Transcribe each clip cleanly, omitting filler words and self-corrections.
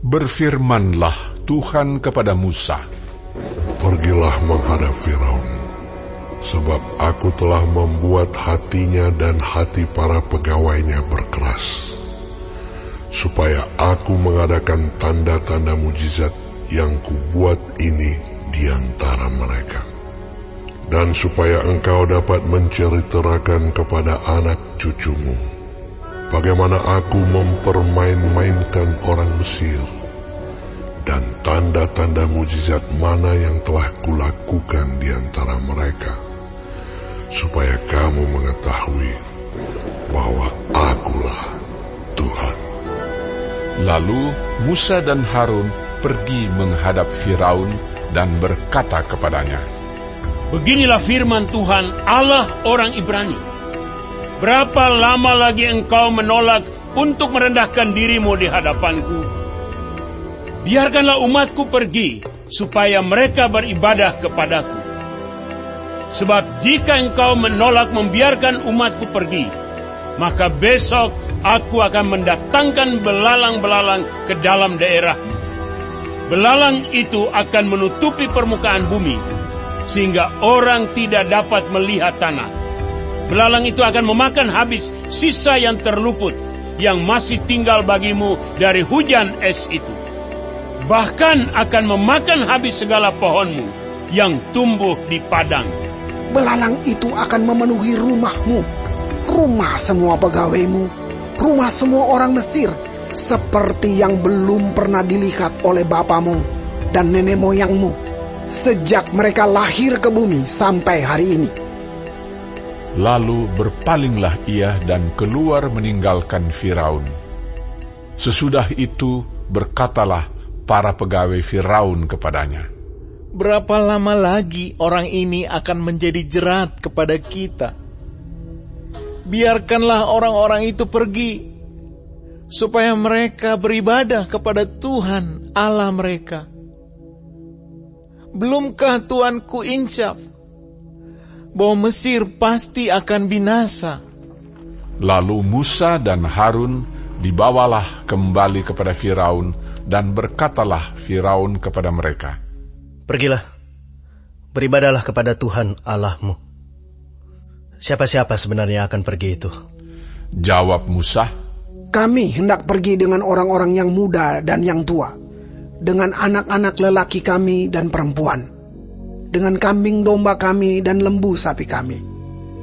Berfirmanlah Tuhan kepada Musa, "Pergilah menghadap Firaun, sebab aku telah membuat hatinya dan hati para pegawainya berkeras, supaya aku mengadakan tanda-tanda mujizat yang kubuat ini di antara mereka. Dan supaya engkau dapat menceritakan kepada anak cucumu bagaimana aku mempermain-mainkan orang Mesir, dan tanda-tanda mujizat mana yang telah kulakukan di antara mereka, supaya kamu mengetahui bahwa akulah Tuhan." Lalu Musa dan Harun pergi menghadap Firaun dan berkata kepadanya, "Beginilah firman Tuhan, Allah orang Ibrani. Berapa lama lagi engkau menolak untuk merendahkan dirimu di hadapanku? Biarkanlah umatku pergi, supaya mereka beribadah kepadaku. Sebab jika engkau menolak membiarkan umatku pergi, maka besok aku akan mendatangkan belalang-belalang ke dalam daerahmu. Belalang itu akan menutupi permukaan bumi, sehingga orang tidak dapat melihat tanah. Belalang itu akan memakan habis sisa yang terluput, yang masih tinggal bagimu dari hujan es itu. Bahkan akan memakan habis segala pohonmu yang tumbuh di padang. Belalang itu akan memenuhi rumahmu, rumah semua pegawaimu, rumah semua orang Mesir, seperti yang belum pernah dilihat oleh bapamu dan nenek moyangmu, sejak mereka lahir ke bumi sampai hari ini." Lalu berpalinglah ia dan keluar meninggalkan Firaun. Sesudah itu berkatalah para pegawai Firaun kepadanya, "Berapa lama lagi orang ini akan menjadi jerat kepada kita? Biarkanlah orang-orang itu pergi, supaya mereka beribadah kepada Tuhan Allah mereka. Belumkah Tuanku insyaf bahwa Mesir pasti akan binasa?" Lalu Musa dan Harun dibawalah kembali kepada Firaun, dan berkatalah Firaun kepada mereka, "Pergilah, beribadahlah kepada Tuhan Allahmu. Siapa-siapa sebenarnya akan pergi itu?" Jawab Musa, "Kami hendak pergi dengan orang-orang yang muda dan yang tua, dengan anak-anak lelaki kami dan perempuan, dengan kambing domba kami dan lembu sapi kami,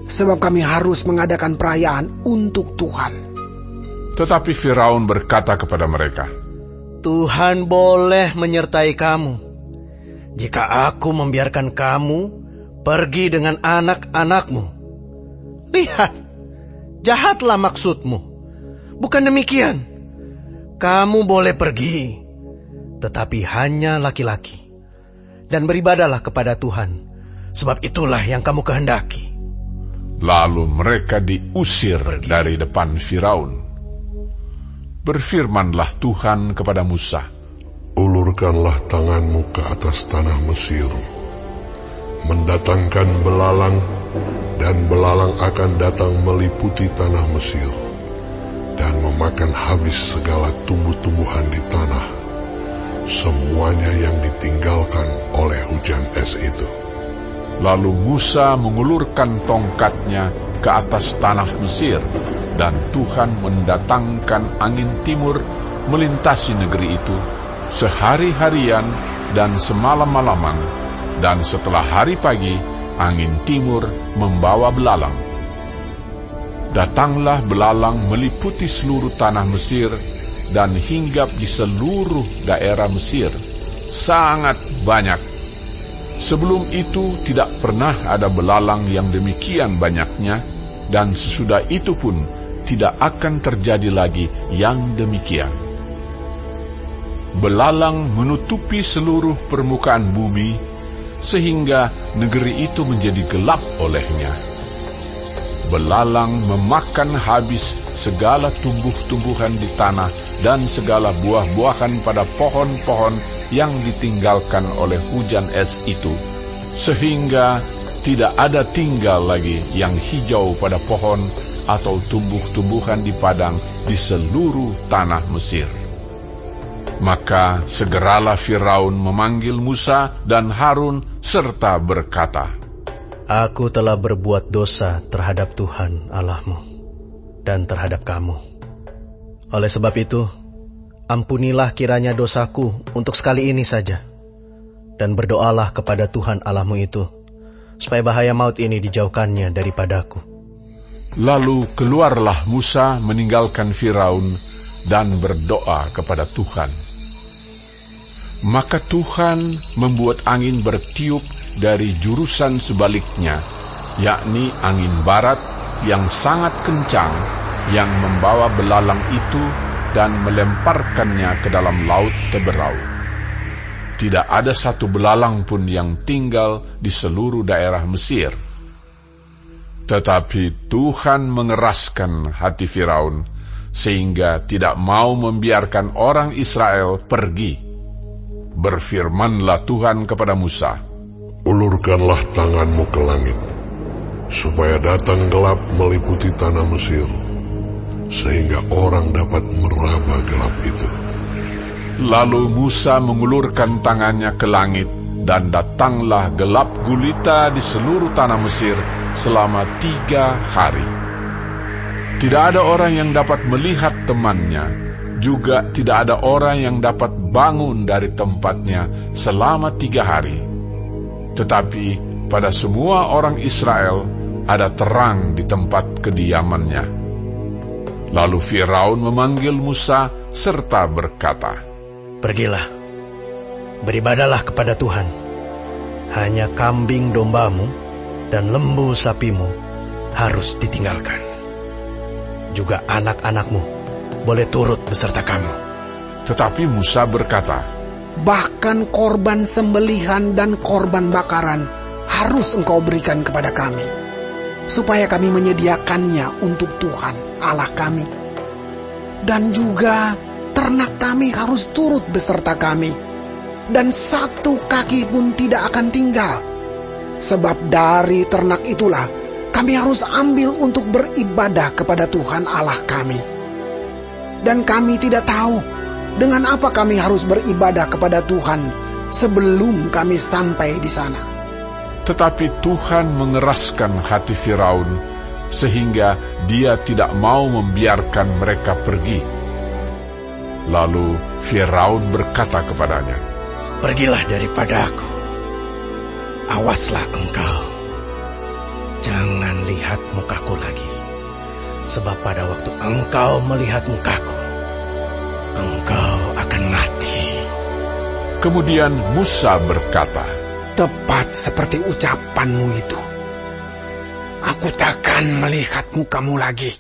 sebab kami harus mengadakan perayaan untuk Tuhan." Tetapi Firaun berkata kepada mereka, "Tuhan boleh menyertai kamu, jika aku membiarkan kamu pergi dengan anak-anakmu. Lihat, jahatlah maksudmu. Bukan demikian. Kamu boleh pergi, tetapi hanya laki-laki, dan beribadahlah kepada Tuhan, sebab itulah yang kamu kehendaki." Lalu mereka diusir dari depan Firaun. Berfirmanlah Tuhan kepada Musa, "Ulurkanlah tanganmu ke atas tanah Mesir, mendatangkan belalang, dan belalang akan datang meliputi tanah Mesir, dan memakan habis segala tumbuh-tumbuhan di tanah, semuanya yang ditinggalkan oleh hujan es itu." Lalu Musa mengulurkan tongkatnya ke atas tanah Mesir, dan Tuhan mendatangkan angin timur melintasi negeri itu sehari-harian dan semalam-malaman, dan setelah hari pagi angin timur membawa belalang. Datanglah belalang meliputi seluruh tanah Mesir dan hinggap di seluruh daerah Mesir, sangat banyak. Sebelum itu tidak pernah ada belalang yang demikian banyaknya, dan sesudah itu pun tidak akan terjadi lagi yang demikian. Belalang menutupi seluruh permukaan bumi, sehingga negeri itu menjadi gelap olehnya. Belalang memakan habis segala tumbuh-tumbuhan di tanah dan segala buah-buahan pada pohon-pohon yang ditinggalkan oleh hujan es itu, sehingga tidak ada tinggal lagi yang hijau pada pohon atau tumbuh-tumbuhan di padang di seluruh tanah Mesir. Maka segeralah Firaun memanggil Musa dan Harun serta berkata, Aku telah berbuat dosa terhadap Tuhan Allahmu dan terhadap kamu. Oleh sebab itu, ampunilah kiranya dosaku untuk sekali ini saja. Dan berdoalah kepada Tuhan Allahmu itu, supaya bahaya maut ini dijauhkannya daripadaku. Lalu keluarlah Musa meninggalkan Firaun dan berdoa kepada Tuhan. Maka Tuhan membuat angin bertiup dari jurusan sebaliknya, yakni angin barat yang sangat kencang yang membawa belalang itu dan melemparkannya ke dalam laut Teberau. Tidak ada satu belalang pun yang tinggal di seluruh daerah Mesir. Tetapi Tuhan mengeraskan hati Firaun, sehingga tidak mau membiarkan orang Israel pergi. Berfirmanlah Tuhan kepada Musa, Ulurkanlah tanganmu ke langit, supaya datang gelap meliputi tanah Mesir, sehingga orang dapat meraba gelap itu. Lalu Musa mengulurkan tangannya ke langit, dan datanglah gelap gulita di seluruh tanah Mesir selama 3 hari. Tidak ada orang yang dapat melihat temannya, juga tidak ada orang yang dapat bangun dari tempatnya selama 3 hari. Tetapi pada semua orang Israel ada terang di tempat kediamannya. Lalu Firaun memanggil Musa serta berkata, Pergilah, beribadahlah kepada Tuhan. Hanya kambing dombamu dan lembu sapimu harus ditinggalkan. Juga anak-anakmu boleh turut beserta kamu. Tetapi Musa berkata, Bahkan korban sembelihan dan korban bakaran harus engkau berikan kepada kami, supaya kami menyediakannya untuk Tuhan Allah kami. Dan juga ternak kami harus turut beserta kami, dan satu kaki pun tidak akan tinggal. Sebab dari ternak itulah kami harus ambil untuk beribadah kepada Tuhan Allah kami. Dan kami tidak tahu dengan apa kami harus beribadah kepada Tuhan sebelum kami sampai di sana. Tetapi Tuhan mengeraskan hati Firaun, sehingga dia tidak mau membiarkan mereka pergi. Lalu Firaun berkata kepadanya, Pergilah daripada aku. Awaslah engkau. Jangan lihat mukaku lagi. Sebab pada waktu engkau melihat mukaku, engkau akan mati. Kemudian Musa berkata, Tepat seperti ucapanmu itu. Aku takkan melihat mukamu lagi.